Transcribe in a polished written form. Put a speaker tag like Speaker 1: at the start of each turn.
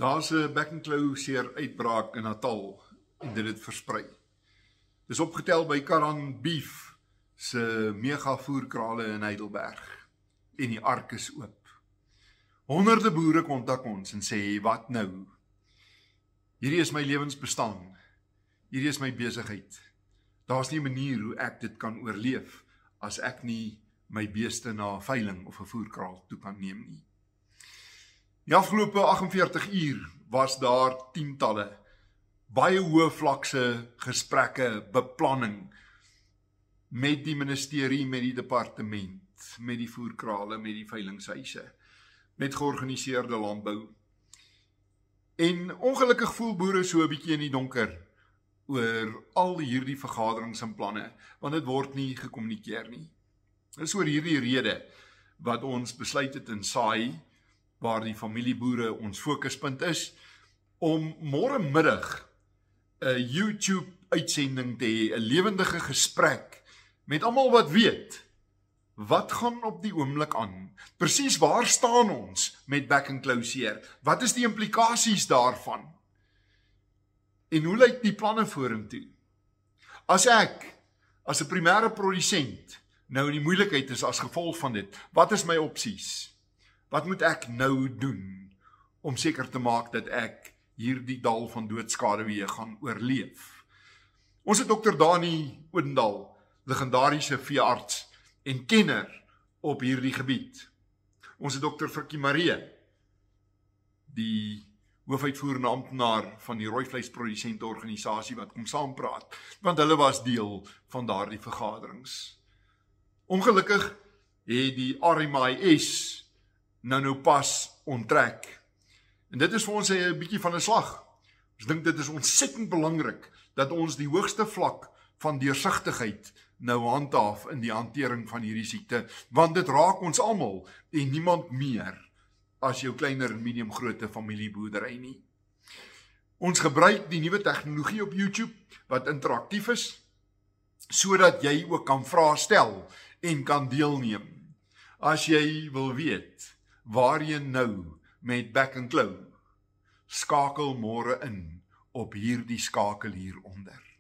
Speaker 1: Daar's 'n bekkenklou seer uitbraak in Natal en dit het versprei. Dis opgetel by Karan Beef se mega voerkrale in Heidelberg en die ark is oop. Honderde boere kontak ons en sê, wat nou? Hierdie is my lewensbestaan. Hierdie is my besigheid. Daar's nie 'n manier hoe ek dit kan oorleef as ek nie my beeste na 'n veiling of 'n voerkraal toe kan neem nie. Die afgelope 48 uur was daar tientalle, baie hoë vlakse gesprekke, beplanning met die ministerie, met die departement, met die voerkrale, met die veilingshuise, met georganiseerde landbou. En ongelukkig voel boere so 'n bietjie in die donker oor al hierdie vergaderings en planne, want dit word nie gekommunikeer nie. Dit is oor hierdie rede wat ons besluit het in Saai, waar die familieboere ons fokuspunt is, om môre middag 'n YouTube uitsending te hê, 'n lewendige gesprek met almal wat weet, wat gaan op die oomblik aan? Presies waar staan ons met bekkenklou seer? Wat is die implikasies daarvan? En hoe lyk die planne vorentoe? As ek, as 'n primêre produsent, nou in die moeilikheid is as gevolg van dit, wat is my opsies? Wat moet ek nou doen om seker te maak dat ek hierdie dal van doodskaduwee gaan oorleef? Ons het Dr. Dani Odendaal, legendariese veearts en kenner op hierdie gebied. Ons het Dr. Frikkie Maree, die hoofuitvoerende amptenaar van die rooivleisprodusente organisasie wat kom saampraat, want hulle was deel van daardie vergaderings. Ongelukkig het die RMIS nou pas onttrek. En dit is vir ons 'n bietjie van 'n slag. Ons dink dit is ontsettend belangrik dat ons die hoogste vlak van deursigtigheid nou handhaaf in die hantering van hierdie siekte, want dit raak ons almal en niemand meer as jou kleiner en medium grootte familieboerdery nie. Ons gebruik die nuwe tegnologie op YouTube wat interaktief is, sodat jy ook kan vrae stel en kan deelneem. As jy wil weet waar jy nou met bekkenklou, skakel môre in op hierdie skakel hieronder.